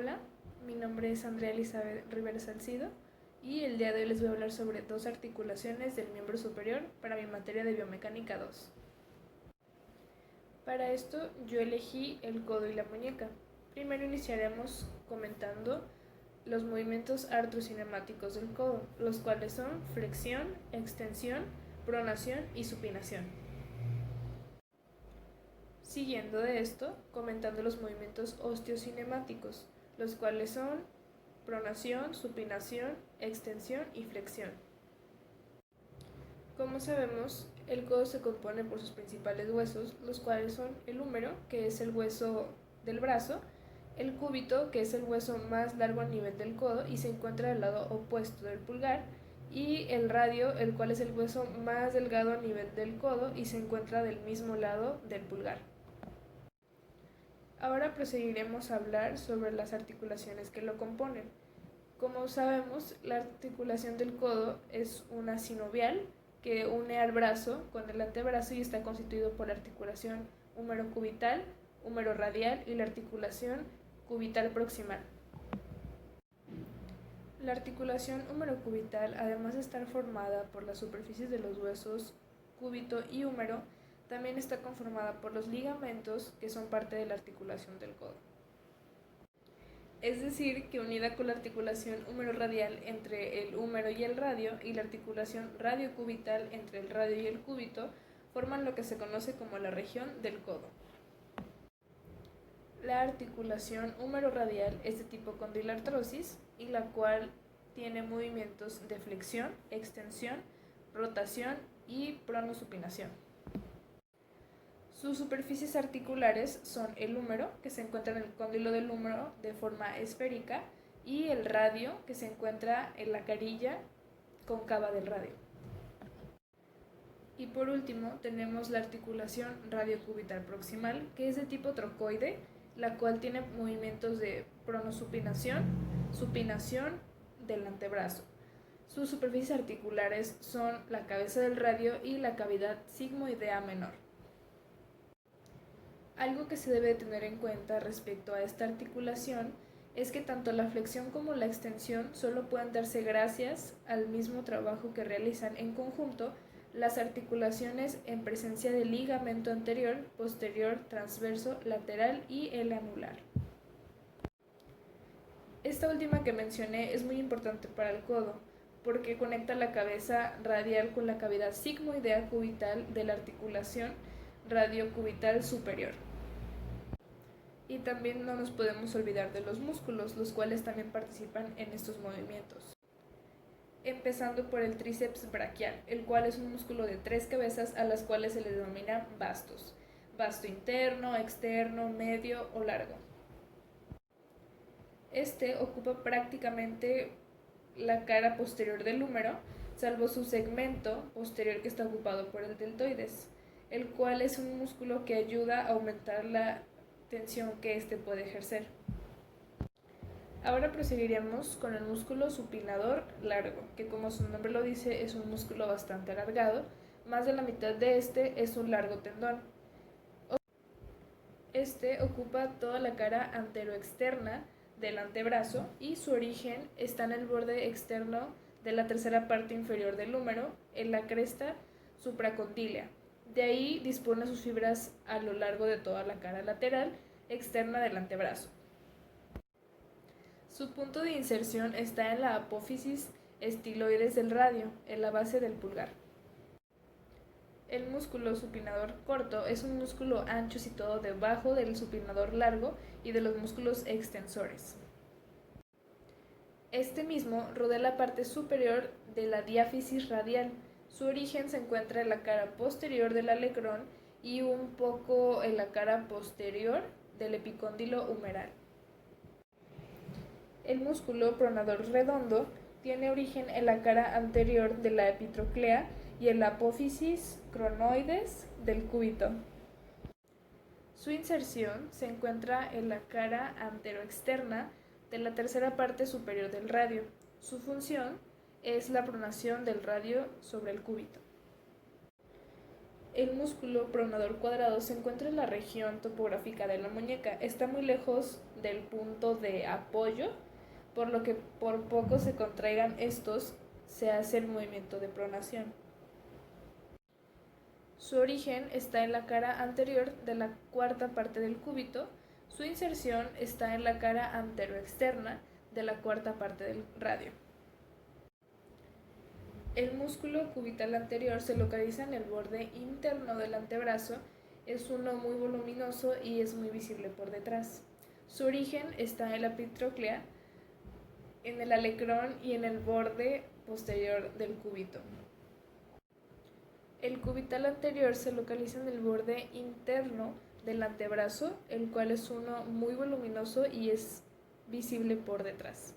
Hola, mi nombre es Andrea Elizabeth Rivera Salcido y el día de hoy les voy a hablar sobre dos articulaciones del miembro superior para mi materia de biomecánica 2. Para esto yo elegí el codo y la muñeca. Primero iniciaremos comentando los movimientos artrocinemáticos del codo, los cuales son flexión, extensión, pronación y supinación. Siguiendo de esto, comentando los movimientos osteocinemáticos, los cuales son pronación, supinación, extensión y flexión. Como sabemos, el codo se compone por sus principales huesos, los cuales son el húmero, que es el hueso del brazo, el cúbito, que es el hueso más largo a nivel del codo y se encuentra al lado opuesto del pulgar, y el radio, el cual es el hueso más delgado a nivel del codo y se encuentra del mismo lado del pulgar. Ahora proseguiremos a hablar sobre las articulaciones que lo componen. Como sabemos, la articulación del codo es una sinovial que une al brazo con el antebrazo y está constituido por la articulación húmero-cubital, húmero-radial y la articulación cubital proximal. La articulación húmero-cubital, además de estar formada por las superficies de los huesos cúbito y húmero, también está conformada por los ligamentos que son parte de la articulación del codo. Es decir, que unida con la articulación húmero-radial entre el húmero y el radio y la articulación radio-cubital entre el radio y el cúbito, forman lo que se conoce como la región del codo. La articulación húmero-radial es de tipo condilartrosis y la cual tiene movimientos de flexión, extensión, rotación y pronosupinación. Sus superficies articulares son el húmero, que se encuentra en el cóndilo del húmero de forma esférica, y el radio, que se encuentra en la carilla cóncava del radio. Y por último tenemos la articulación radiocubital proximal, que es de tipo trocoide, la cual tiene movimientos de pronosupinación, supinación del antebrazo. Sus superficies articulares son la cabeza del radio y la cavidad sigmoidea menor. Algo que se debe tener en cuenta respecto a esta articulación es que tanto la flexión como la extensión solo pueden darse gracias al mismo trabajo que realizan en conjunto las articulaciones en presencia del ligamento anterior, posterior, transverso, lateral y el anular. Esta última que mencioné es muy importante para el codo, porque conecta la cabeza radial con la cavidad sigmoidea cubital de la articulación radiocubital superior. Y también no nos podemos olvidar de los músculos, los cuales también participan en estos movimientos. Empezando por el tríceps braquial, el cual es un músculo de 3 cabezas a las cuales se le denomina bastos. Basto interno, externo, medio o largo. Este ocupa prácticamente la cara posterior del húmero, salvo su segmento posterior que está ocupado por el deltoides, el cual es un músculo que ayuda a aumentar la tensión que éste puede ejercer. Ahora proseguiremos con el músculo supinador largo, que como su nombre lo dice es un músculo bastante alargado, más de la mitad de este es un largo tendón. Este ocupa toda la cara anteroexterna del antebrazo y su origen está en el borde externo de la tercera parte inferior del húmero, en la cresta supracondílea. De ahí dispone sus fibras a lo largo de toda la cara lateral externa del antebrazo. Su punto de inserción está en la apófisis estiloides del radio, en la base del pulgar. El músculo supinador corto es un músculo ancho situado debajo del supinador largo y de los músculos extensores. Este mismo rodea la parte superior de la diáfisis radial. Su origen se encuentra en la cara posterior del alecrón y un poco en la cara posterior del epicóndilo humeral. El músculo pronador redondo tiene origen en la cara anterior de la epitroclea y en la apófisis cronoides del cúbito. Su inserción se encuentra en la cara anteroexterna de la tercera parte superior del radio. Su función es la pronación del radio sobre el cúbito. El músculo pronador cuadrado se encuentra en la región topográfica de la muñeca. Está muy lejos del punto de apoyo, por lo que por poco se contraigan estos, se hace el movimiento de pronación. Su origen está en la cara anterior de la cuarta parte del cúbito. Su inserción está en la cara anteroexterna de la cuarta parte del radio. El músculo cubital anterior se localiza en el borde interno del antebrazo. Es uno muy voluminoso y es muy visible por detrás. Su origen está en la epitróclea, en el alecrón y en el borde posterior del cúbito. El cubital anterior se localiza en el borde interno del antebrazo, el cual es uno muy voluminoso y es visible por detrás.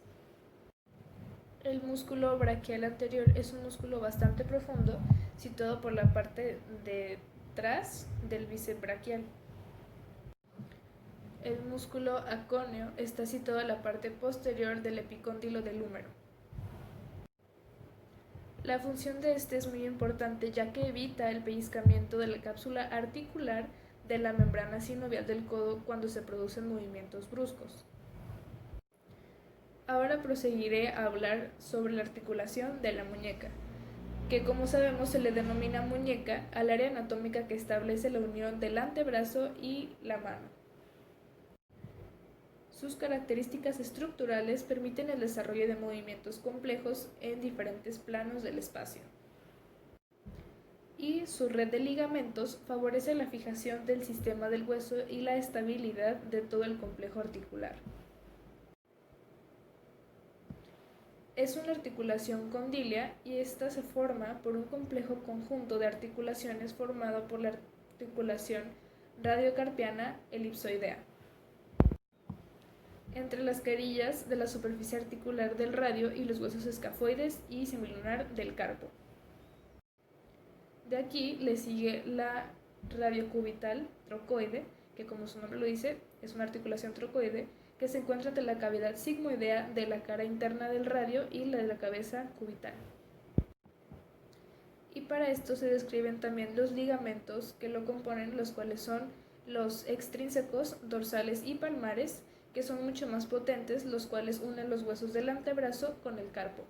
El músculo braquial anterior es un músculo bastante profundo, situado por la parte de atrás del bíceps braquial. El músculo acóneo está situado en la parte posterior del epicóndilo del húmero. La función de este es muy importante, ya que evita el pellizcamiento de la cápsula articular de la membrana sinovial del codo cuando se producen movimientos bruscos. Ahora proseguiré a hablar sobre la articulación de la muñeca, que como sabemos se le denomina muñeca al área anatómica que establece la unión del antebrazo y la mano. Sus características estructurales permiten el desarrollo de movimientos complejos en diferentes planos del espacio. Y su red de ligamentos favorece la fijación del sistema del hueso y la estabilidad de todo el complejo articular. Es una articulación condilia y esta se forma por un complejo conjunto de articulaciones formado por la articulación radiocarpiana elipsoidea entre las carillas de la superficie articular del radio y los huesos escafoides y semilunar del carpo. De aquí le sigue la radiocubital trocoide, que como su nombre lo dice, es una articulación trocoide que se encuentra entre la cavidad sigmoidea de la cara interna del radio y la de la cabeza cubital. Y para esto se describen también los ligamentos que lo componen, los cuales son los extrínsecos, dorsales y palmares, que son mucho más potentes, los cuales unen los huesos del antebrazo con el carpo.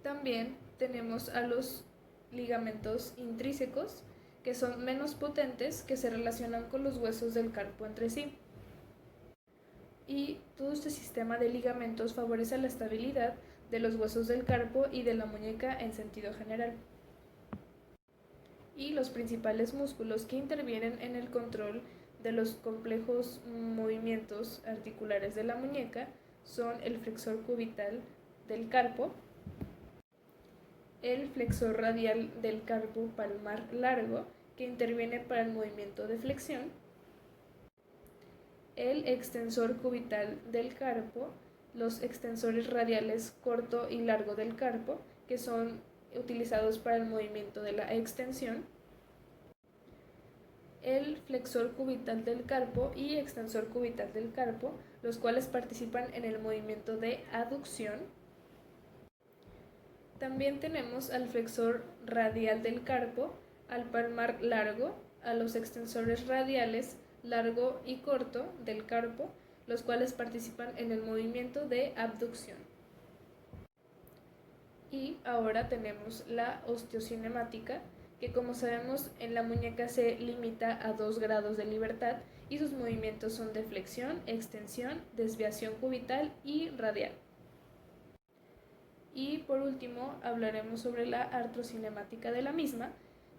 También tenemos a los ligamentos intrínsecos, que son menos potentes, que se relacionan con los huesos del carpo entre sí. Y todo este sistema de ligamentos favorece la estabilidad de los huesos del carpo y de la muñeca en sentido general. Y los principales músculos que intervienen en el control de los complejos movimientos articulares de la muñeca son el flexor cubital del carpo, el flexor radial del carpo palmar largo, que interviene para el movimiento de flexión, el extensor cubital del carpo, los extensores radiales corto y largo del carpo, que son utilizados para el movimiento de la extensión, el flexor cubital del carpo y extensor cubital del carpo, los cuales participan en el movimiento de aducción. También tenemos al flexor radial del carpo, al palmar largo, a los extensores radiales largo y corto del carpo, los cuales participan en el movimiento de abducción. Y ahora tenemos la osteocinemática, que como sabemos en la muñeca se limita a 2 grados de libertad y sus movimientos son de flexión, extensión, desviación cubital y radial. Y por último hablaremos sobre la artrocinemática de la misma,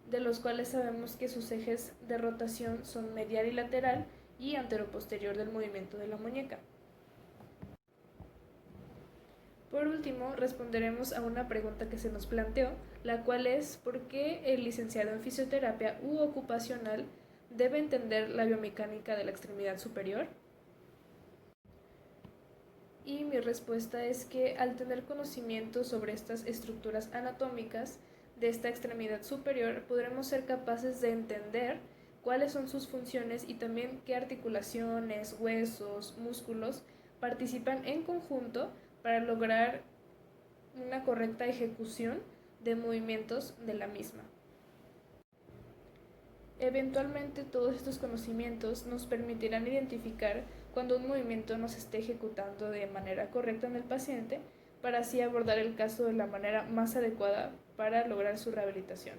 de los cuales sabemos que sus ejes de rotación son medial y lateral y anteroposterior del movimiento de la muñeca. Por último, responderemos a una pregunta que se nos planteó, la cual es ¿por qué el licenciado en fisioterapia u ocupacional debe entender la biomecánica de la extremidad superior? Y mi respuesta es que al tener conocimiento sobre estas estructuras anatómicas de esta extremidad superior, podremos ser capaces de entender cuáles son sus funciones y también qué articulaciones, huesos, músculos participan en conjunto para lograr una correcta ejecución de movimientos de la misma. Eventualmente todos estos conocimientos nos permitirán identificar cuando un movimiento no se esté ejecutando de manera correcta en el paciente para así abordar el caso de la manera más adecuada para lograr su rehabilitación.